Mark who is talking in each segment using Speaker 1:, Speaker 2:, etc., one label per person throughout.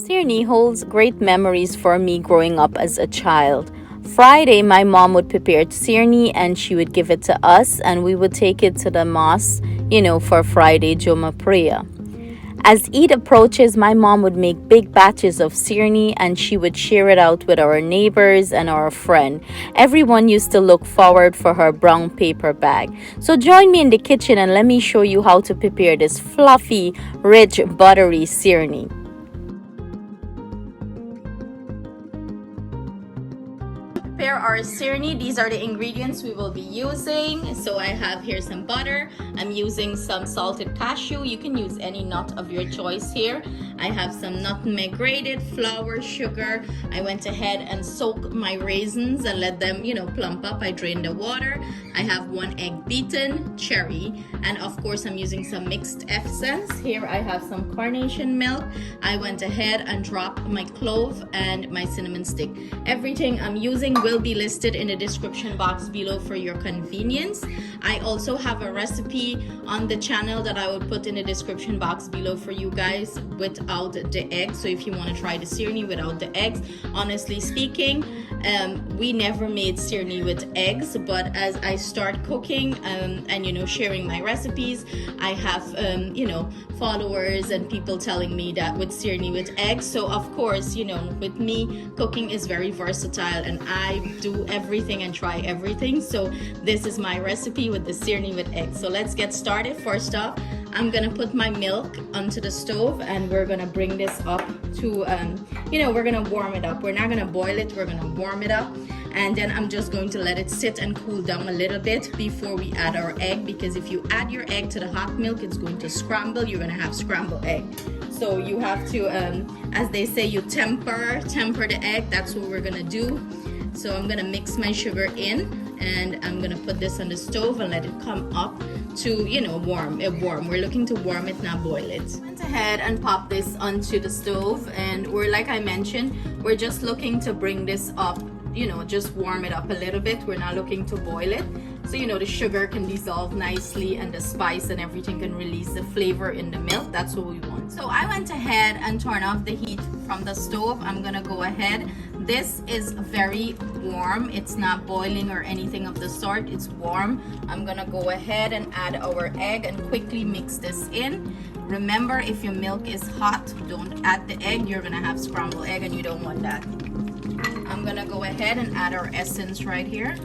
Speaker 1: Sirnee holds great memories for me growing up as a child. Friday, my mom would prepare sirnee and she would give it to us, and we would take it to the mosque, for Friday Juma prayer. As Eid approaches, my mom would make big batches of sirnee and she would share it out with our neighbors and our friend. Everyone used to look forward for her brown paper bag. So join me in the kitchen and let me show you how to prepare this fluffy, rich, buttery sirnee. Prepare our sirnee. These are the ingredients we will be using. So I have here some butter. I'm using some salted cashew. You can use any nut of your choice here. I have some nutmeg grated, flour, sugar. I went ahead and soaked my raisins and let them, plump up. I drained the water. I have 1 egg beaten, cherry, and of course I'm using some mixed essence. Here I have some carnation milk. I went ahead and dropped my clove and my cinnamon stick. Everything I'm using will be listed in the description box below for your convenience. I also have a recipe on the channel that I will put in the description box below for you guys without the eggs. So if you want to try the sirnee without the eggs, honestly speaking, we never made sirnee with eggs, but as I start cooking and sharing my recipes, I have followers and people telling me that with sirnee with eggs. So of course, with me, cooking is very versatile and I do everything and try everything. So this is my recipe with the sirnee with eggs. So let's get started. First off, I'm gonna put my milk onto the stove and we're gonna bring this up to we're gonna warm it up. We're not gonna boil it, we're gonna warm it up, and then I'm just going to let it sit and cool down a little bit before we add our egg, because if you add your egg to the hot milk, it's going to scramble. You're gonna have scrambled egg. So you have to, as they say, you temper the egg. That's what we're gonna do. So I'm gonna mix my sugar in and I'm gonna put this on the stove and let it come up to warm. We're looking to warm it, not boil it. Went ahead and pop this onto the stove, and like I mentioned, we're just looking to bring this up, just warm it up a little bit. We're not looking to boil it, so the sugar can dissolve nicely and the spice and everything can release the flavor in the milk. That's what we want. So I went ahead and turned off the heat from the stove. I'm gonna go ahead. This is very warm. It's not boiling or anything of the sort. It's warm. I'm gonna go ahead and add our egg and quickly mix this in. Remember, if your milk is hot, don't add the egg. You're gonna have scrambled egg and you don't want that. I'm gonna go ahead and add our essence right here.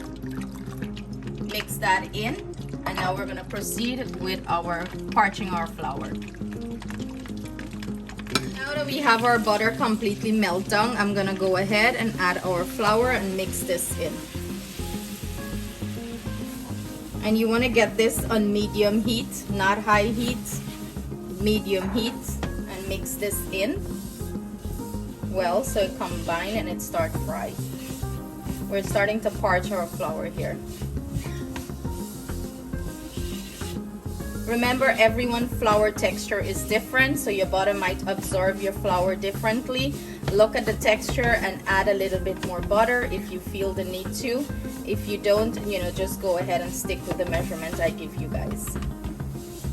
Speaker 1: Mix that in, and now we're gonna proceed with our parching our flour. Now that we have our butter completely melt down, I'm gonna go ahead and add our flour and mix this in. And you wanna get this on medium heat, not high heat, medium heat, and mix this in well so it combine and it start fry. We're starting to parch our flour here. Remember, everyone's flour texture is different, so your butter might absorb your flour differently. Look at the texture and add a little bit more butter if you feel the need to. If you don't, just go ahead and stick with the measurement I give you guys.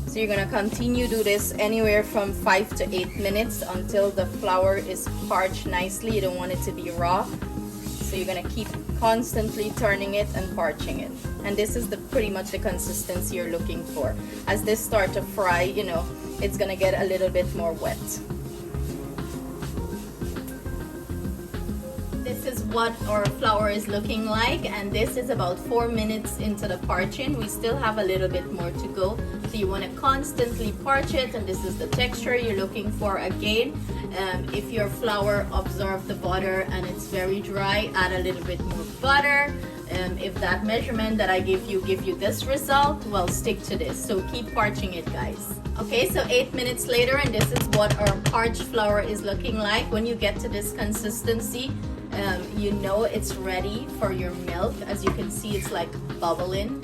Speaker 1: So you're gonna continue do this anywhere from 5 to 8 minutes until the flour is parched nicely. You don't want it to be raw. So you're gonna keep constantly turning it and parching it. And this is pretty much the consistency you're looking for. As this start to fry, it's gonna get a little bit more wet. This is what our flour is looking like, and this is about 4 minutes into the parching. We still have a little bit more to go, so you want to constantly parch it, and this is the texture you're looking for. Again, if your flour absorbs the butter and it's very dry, add a little bit more butter. If that measurement that I give you this result, well, stick to this. So keep parching it, guys. Okay, so 8 minutes later, and this is what our parched flour is looking like. When you get to this consistency, it's ready for your milk. As you can see, it's like bubbling.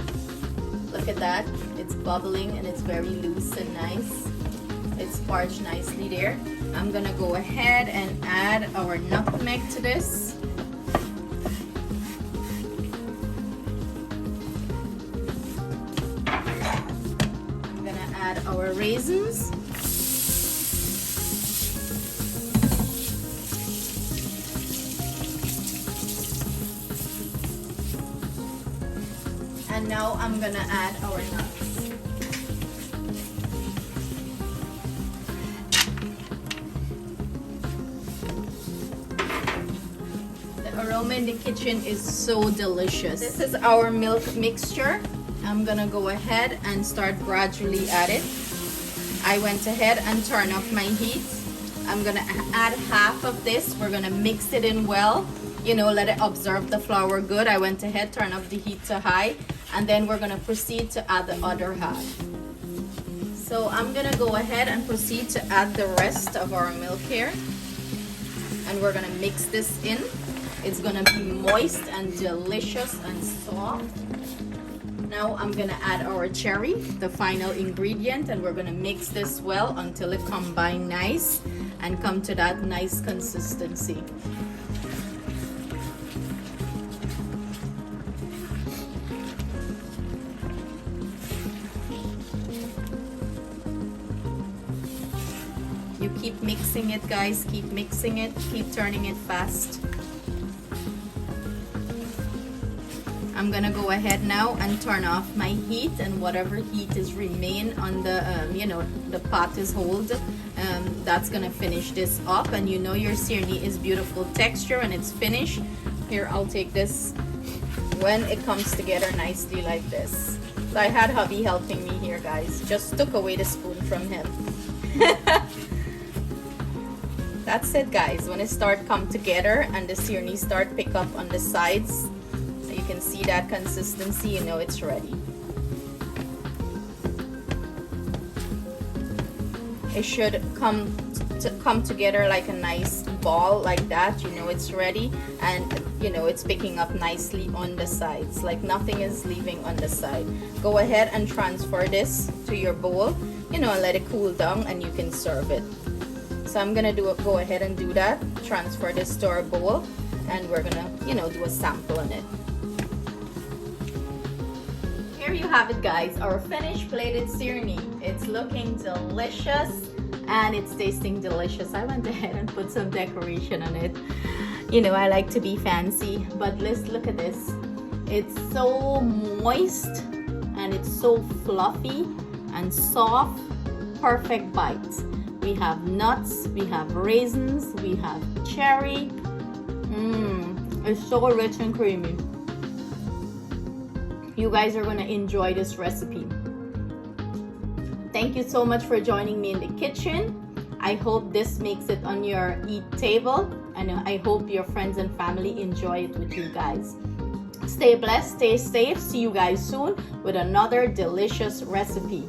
Speaker 1: Look at that, it's bubbling and it's very loose and nice. It's parched nicely there. I'm gonna go ahead and add our nutmeg to this. I'm gonna add our raisins. And now I'm gonna add our nuts. The aroma in the kitchen is so delicious. This is our milk mixture. I'm gonna go ahead and start gradually at it. I went ahead and turned off my heat. I'm gonna add half of this. We're gonna mix it in well, you know, let it absorb the flour good. I went ahead, turn off the heat to high, and then we're gonna proceed to add the other half. So I'm gonna go ahead and proceed to add the rest of our milk here, and we're gonna mix this in. It's gonna be moist and delicious and soft. Now I'm gonna add our cherry, the final ingredient, and we're gonna mix this well until it combines nice and come to that nice consistency. You keep mixing it, guys, keep mixing it, keep turning it fast. I'm gonna go ahead now and turn off my heat, and whatever heat is remain on the you know, the pot is hold, that's gonna finish this up. And you know your sirnee is beautiful texture and it's finished. Here, I'll take this when it comes together nicely like this. So I had hubby helping me here, guys. Just took away the spoon from him. That's it, guys. When it start come together and the sirnee start pick up on the sides, you can see that consistency, you know it's ready. It should come together like a nice ball like that, you know it's ready, and you know it's picking up nicely on the sides, like nothing is leaving on the side. Go ahead and transfer this to your bowl, you know, and let it cool down and you can serve it. So I'm gonna go ahead and do that, transfer this to our bowl, and we're gonna, you know, do a sample on it. Here you have it, guys, our finished plated sirnee. It's looking delicious and it's tasting delicious. I went ahead and put some decoration on it. You know, I like to be fancy, but let's look at this. It's so moist and it's so fluffy and soft. Perfect bite. We have nuts, we have raisins, we have cherry. It's so rich and creamy. You guys are going to enjoy this recipe. Thank you so much for joining me in the kitchen. I hope this makes it on your eat table, and I hope your friends and family enjoy it with you guys. Stay blessed, stay safe. See you guys soon with another delicious recipe.